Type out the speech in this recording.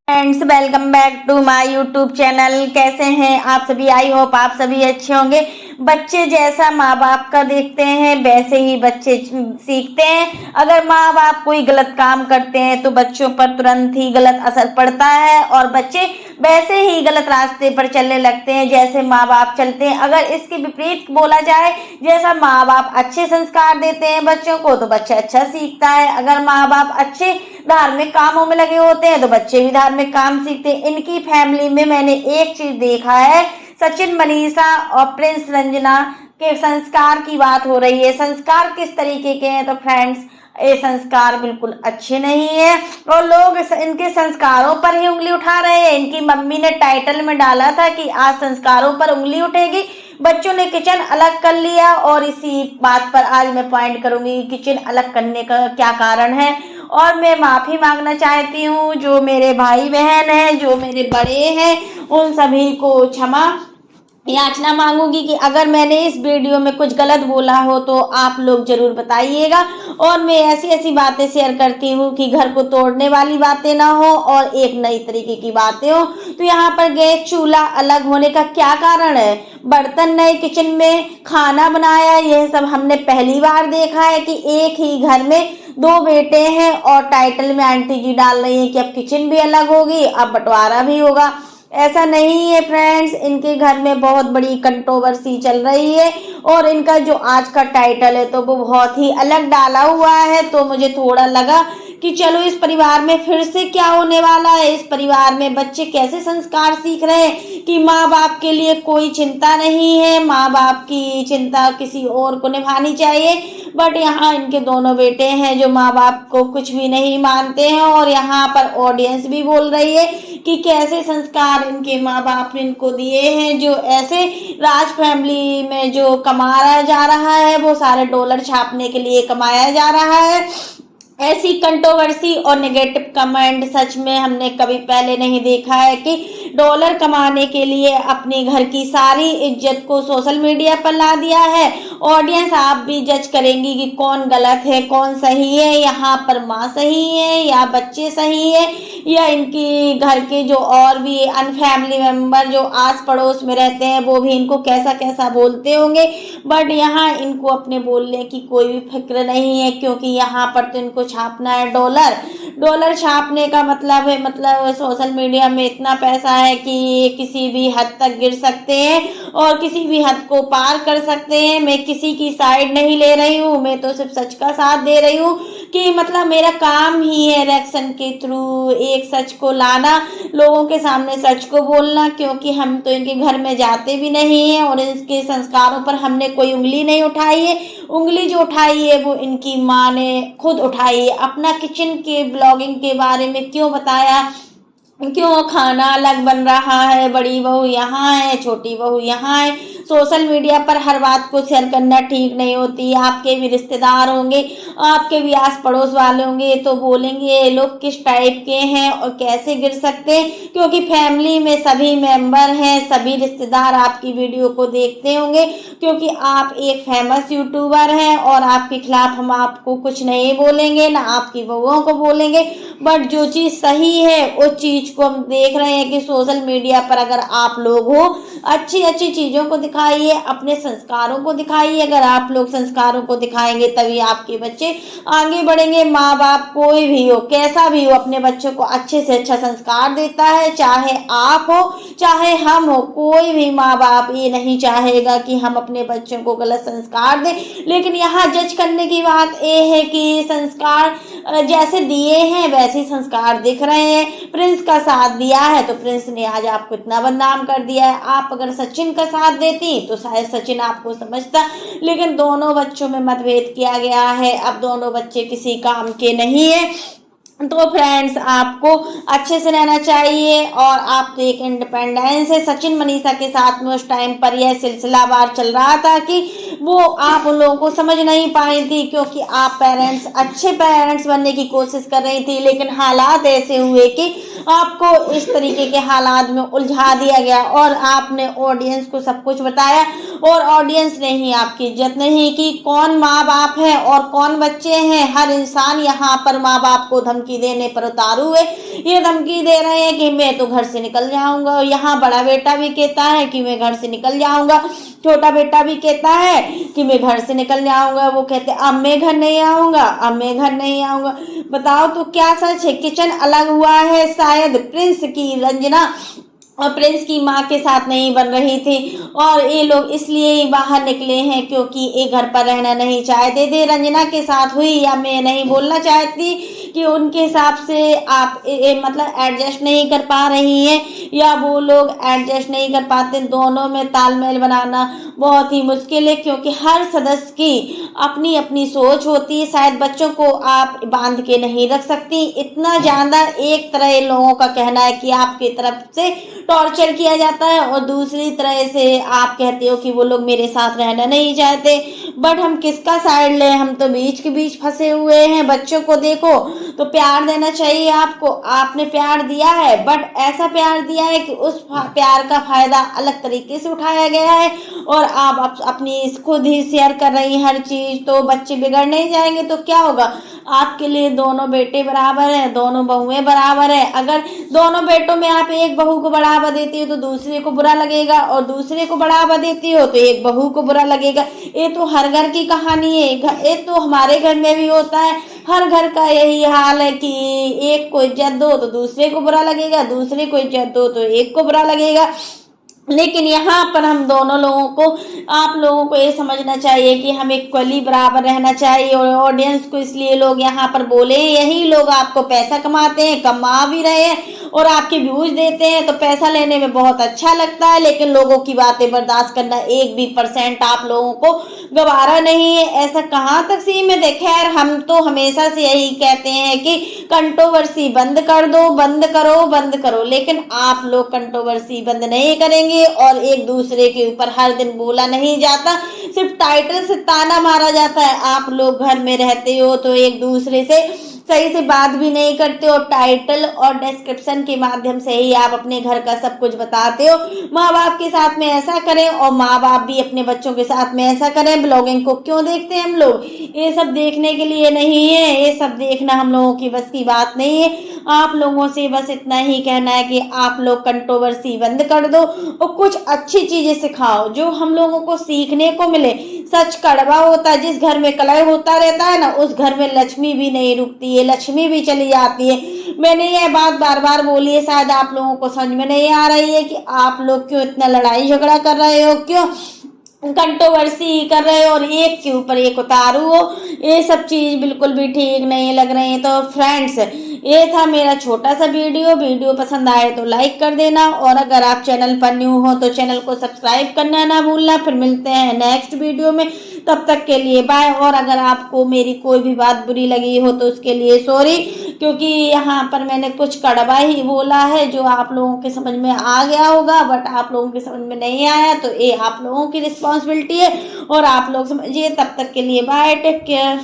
Friends, welcome back to my YouTube channel. कैसे हैं आप सभी? आई होप आप सभी अच्छे होंगे। बच्चे जैसा माँ बाप का देखते हैं वैसे ही बच्चे सीखते हैं। अगर माँ बाप कोई गलत काम करते हैं तो बच्चों पर तुरंत ही गलत असर पड़ता है और बच्चे वैसे ही गलत रास्ते पर चलने लगते हैं जैसे माँ बाप चलते हैं। अगर इसके विपरीत बोला जाए, जैसा माँ बाप अच्छे संस्कार देते हैं बच्चों को तो बच्चा अच्छा सीखता है। अगर माँ बाप अच्छे धार्मिक कामों में लगे होते हैं तो बच्चे भी धार्मिक काम सीखते हैं। इनकी फैमिली में मैंने एक चीज देखा है, सचिन, मनीषा और प्रिंस रंजना के संस्कार की बात हो रही है। संस्कार किस तरीके के हैं? तो फ्रेंड्स, ये संस्कार बिल्कुल अच्छे नहीं है और लोग इनके संस्कारों पर ही उंगली उठा रहे हैं। इनकी मम्मी ने टाइटल में डाला था कि आज संस्कारों पर उंगली उठेगी। बच्चों ने किचन अलग कर लिया और इसी बात पर आज मैं पॉइंट करूंगी किचन अलग करने का क्या कारण है। और मैं माफी मांगना चाहती हूँ, जो मेरे भाई बहन हैं, जो मेरे बड़े हैं, उन सभी को क्षमा याचना मांगूंगी कि अगर मैंने इस वीडियो में कुछ गलत बोला हो तो आप लोग जरूर बताइएगा। और मैं ऐसी ऐसी बातें शेयर करती हूँ कि घर को तोड़ने वाली बातें ना हो और एक नई तरीके की बातें हो। तो यहाँ पर गैस चूल्हा अलग होने का क्या कारण है? बर्तन नए किचन में खाना बनाया, यह सब हमने पहली बार देखा है कि एक ही घर में दो बेटे हैं और टाइटल में आंटी जी डाल रही हैं कि अब किचन भी अलग होगी, अब बंटवारा भी होगा। ऐसा नहीं है फ्रेंड्स, इनके घर में बहुत बड़ी कंट्रोवर्सी चल रही है और इनका जो आज का टाइटल है तो वो बहुत ही अलग डाला हुआ है। तो मुझे थोड़ा लगा कि चलो इस परिवार में फिर से क्या होने वाला है, इस परिवार में बच्चे कैसे संस्कार सीख रहे हैं कि माँ बाप के लिए कोई चिंता नहीं है, माँ बाप की चिंता किसी और को निभानी चाहिए। बट यहाँ इनके दोनों बेटे हैं जो माँ बाप को कुछ भी नहीं मानते हैं और यहाँ पर ऑडियंस भी बोल रही है कि कैसे संस्कार इनके माँ बाप ने इनको दिए हैं। जो ऐसे राज फैमिली में जो कमाया जा रहा है वो सारे डॉलर छापने के लिए कमाया जा रहा है। ऐसी कंट्रोवर्सी और नेगेटिव कमेंट सच में हमने कभी पहले नहीं देखा है कि डॉलर कमाने के लिए अपने घर की सारी इज्जत को सोशल मीडिया पर ला दिया है। ऑडियंस आप भी जज करेंगी कि कौन गलत है कौन सही है। यहाँ पर माँ सही है या बच्चे सही है या इनकी घर के जो और भी अनफैमिली मेंबर जो आस पड़ोस में रहते हैं वो भी इनको कैसा कैसा बोलते होंगे। बट यहाँ इनको अपने बोलने की कोई भी फिक्र नहीं है क्योंकि यहाँ पर तो इनको छापना है डॉलर। डॉलर छापने का मतलब है, मतलब सोशल मीडिया में इतना पैसा है कि ये किसी भी हद तक गिर सकते हैं और किसी भी हद को पार कर सकते हैं। मैं किसी की साइड नहीं ले रही हूँ, मैं तो सिर्फ सच का साथ दे रही हूँ कि मतलब मेरा काम ही है रिएक्शन के थ्रू एक सच को लाना, लोगों के सामने सच को बोलना। क्योंकि हम तो इनके घर में जाते भी नहीं है और इसके संस्कारों पर हमने कोई उंगली नहीं उठाई है। उंगली जो उठाई है वो इनकी माँ ने खुद उठाई है। अपना किचन के ब्लॉगिंग के बारे में क्यों बताया, क्यों खाना अलग बन रहा है, बड़ी बहू यहाँ है, छोटी बहू यहाँ है। सोशल मीडिया पर हर बात को शेयर करना ठीक नहीं होती। आपके भी रिश्तेदार होंगे, आपके भी आस पड़ोस वाले होंगे तो बोलेंगे ये लोग किस टाइप के हैं और कैसे गिर सकते हैं। क्योंकि फैमिली में सभी मेंबर हैं, सभी रिश्तेदार आपकी वीडियो को देखते होंगे क्योंकि आप एक फेमस यूट्यूबर हैं और आपके खिलाफ हम आपको कुछ नहीं बोलेंगे, ना आपकी बहुओं को बोलेंगे। बट जो चीज़ सही है उस चीज़ को हम देख रहे हैं कि सोशल मीडिया पर अगर आप लोग हो अच्छी अच्छी चीज़ों को दिखाइए, अपने संस्कारों को दिखाइए। अगर आप लोग संस्कारों को दिखाएंगे तभी आपके बच्चे आगे बढ़ेंगे। माँ बाप कोई भी हो, कैसा भी हो, अपने बच्चों को अच्छे से अच्छा संस्कार देता है। चाहे आप हो चाहे हम हो, कोई भी माँ बाप ये नहीं चाहेगा कि हम अपने बच्चों को गलत संस्कार दें। लेकिन यहाँ जज करने की बात ये है कि संस्कार जैसे दिए हैं वैसे संस्कार दिख रहे हैं। प्रिंस का साथ दिया है तो प्रिंस ने आज आपको इतना बदनाम कर दिया है। आप अगर सचिन का साथ देती तो शायद सचिन आपको समझता, लेकिन दोनों बच्चों में मतभेद किया गया है। अब दोनों बच्चे किसी काम के नहीं है। तो फ्रेंड्स, आपको अच्छे से रहना चाहिए और आप तो एक इंडिपेंडेंस है। सचिन मनीषा के साथ में उस टाइम पर यह सिलसिलावार चल रहा था कि वो आप उन लोगों को समझ नहीं पाई थी क्योंकि आप पेरेंट्स अच्छे पेरेंट्स बनने की कोशिश कर रही थी। लेकिन हालात ऐसे हुए कि आपको इस तरीके के हालात में उलझा दिया गया और आपने ऑडियंस को सब कुछ बताया और ऑडियंस ने ही आपकी इज्जत नहीं की। कौन माँ बाप है और कौन बच्चे हैं, हर इंसान यहाँ पर माँ बाप को धमकी देने पर उतारू है। ये धमकी दे रहे हैं कि मैं तो घर से निकल जाऊंगा। यहाँ बड़ा बेटा भी कहता है कि मैं घर से निकल जाऊंगा, छोटा बेटा भी कहता है कि मैं घर से निकल जाऊंगा। वो कहते अब मैं घर नहीं आऊंगा, अब मैं घर नहीं आऊंगा। बताओ तो क्या सच है? किचन अलग हुआ है, शायद प्रिंस की रंजना और प्रिंस की माँ के साथ नहीं बन रही थी और ये लोग इसलिए ही बाहर निकले हैं क्योंकि ये घर पर रहना नहीं चाहते थे। रंजना के साथ हुई, या मैं नहीं बोलना चाहती कि उनके हिसाब से आप मतलब एडजस्ट नहीं कर पा रही हैं, या वो लोग एडजस्ट नहीं कर पाते। दोनों में तालमेल बनाना बहुत ही मुश्किल है क्योंकि हर सदस्य की अपनी अपनी सोच होती है। शायद बच्चों को आप बांध के नहीं रख सकती इतना ज़्यादा। एक तरह लोगों का कहना है कि आपकी तरफ से टॉर्चर किया जाता है और दूसरी तरह से आप कहते हो कि वो लोग मेरे साथ रहना नहीं चाहते। बट हम किसका साइड लें? हम तो बीच के बीच फंसे हुए हैं। बच्चों को देखो तो प्यार देना चाहिए आपको, आपने प्यार दिया है बट ऐसा प्यार दिया है कि उस प्यार का फायदा अलग तरीके से उठाया गया है और आप अपनी खुद ही शेयर कर रही हैं हर चीज। तो बच्चे बिगड़ नहीं जाएंगे तो क्या होगा? आपके लिए दोनों बेटे बराबर है, दोनों बहुएं बराबर है। अगर दोनों बेटों में आप एक बहू को बढ़ावा देती हो तो दूसरे को बुरा लगेगा और दूसरे को बढ़ावा देती हो तो एक बहू को बुरा लगेगा। ये तो हर घर की कहानी है, ये तो हमारे घर में भी होता है। हर घर का यही हाल है कि एक को इज्जत दो तो दूसरे को बुरा लगेगा, दूसरे को इज्जत दो तो एक को बुरा लगेगा। लेकिन यहाँ पर हम दोनों लोगों को, आप लोगों को ये समझना चाहिए कि हम इक्वली बराबर रहना चाहिए। और ऑडियंस को इसलिए लोग यहाँ पर बोले, यही लोग आपको पैसा कमाते हैं, कमा भी रहे हैं और आपके व्यूज देते हैं तो पैसा लेने में बहुत अच्छा लगता है। लेकिन लोगों की बातें बर्दाश्त करना 1% आप लोगों को गवारा नहीं है। ऐसा कहाँ तक सीमित है? खैर हम तो हमेशा से यही कहते हैं कि कंट्रोवर्सी बंद कर दो, बंद करो, बंद करो। लेकिन आप लोग कंट्रोवर्सी बंद नहीं करेंगे और एक दूसरे के ऊपर हर दिन बोला नहीं जाता, सिर्फ टाइटल से ताना मारा जाता है। आप लोग घर में रहते हो तो एक दूसरे से सही से बात भी नहीं करते हो, टाइटल और डिस्क्रिप्शन के माध्यम से ही आप अपने घर का सब कुछ बताते हो। माँ बाप के साथ में ऐसा करें और माँ बाप भी अपने बच्चों के साथ में ऐसा करें। ब्लॉगिंग को क्यों देखते हैं हम लोग? ये सब देखने के लिए नहीं है, ये सब देखना हम लोगों की बस की बात नहीं है। आप लोगों से बस इतना ही कहना है कि आप लोग कंट्रोवर्सी बंद कर दो और कुछ अच्छी चीजें सिखाओ जो हम लोगों को सीखने को मिले। सच कड़वा होता है, जिस घर में कलह होता रहता है ना उस घर में लक्ष्मी भी नहीं रुकती है, लक्ष्मी भी चली जाती है। मैंने ये बात बार बार बोली है, शायद आप लोगों को समझ में नहीं आ रही है कि आप लोग क्यों इतना लड़ाई झगड़ा कर रहे हो, क्यों कंट्रोवर्सी कर रहे हो और एक के ऊपर एक उतारू हो। ये सब चीज बिल्कुल भी ठीक नहीं लग रही है। तो फ्रेंड्स, ये था मेरा छोटा सा वीडियो पसंद आए तो लाइक कर देना और अगर आप चैनल पर न्यू हो तो चैनल को सब्सक्राइब करना ना भूलना। फिर मिलते हैं नेक्स्ट वीडियो में, तब तक के लिए बाय। और अगर आपको मेरी कोई भी बात बुरी लगी हो तो उसके लिए सॉरी, क्योंकि यहाँ पर मैंने कुछ कड़वा ही बोला है जो आप लोगों के समझ में आ गया होगा बट आप लोगों के समझ में नहीं आया तो ये आप लोगों की रिस्पॉन्सिबिलिटी है और आप लोग समझिए। तब तक के लिए बाय, टेक केयर।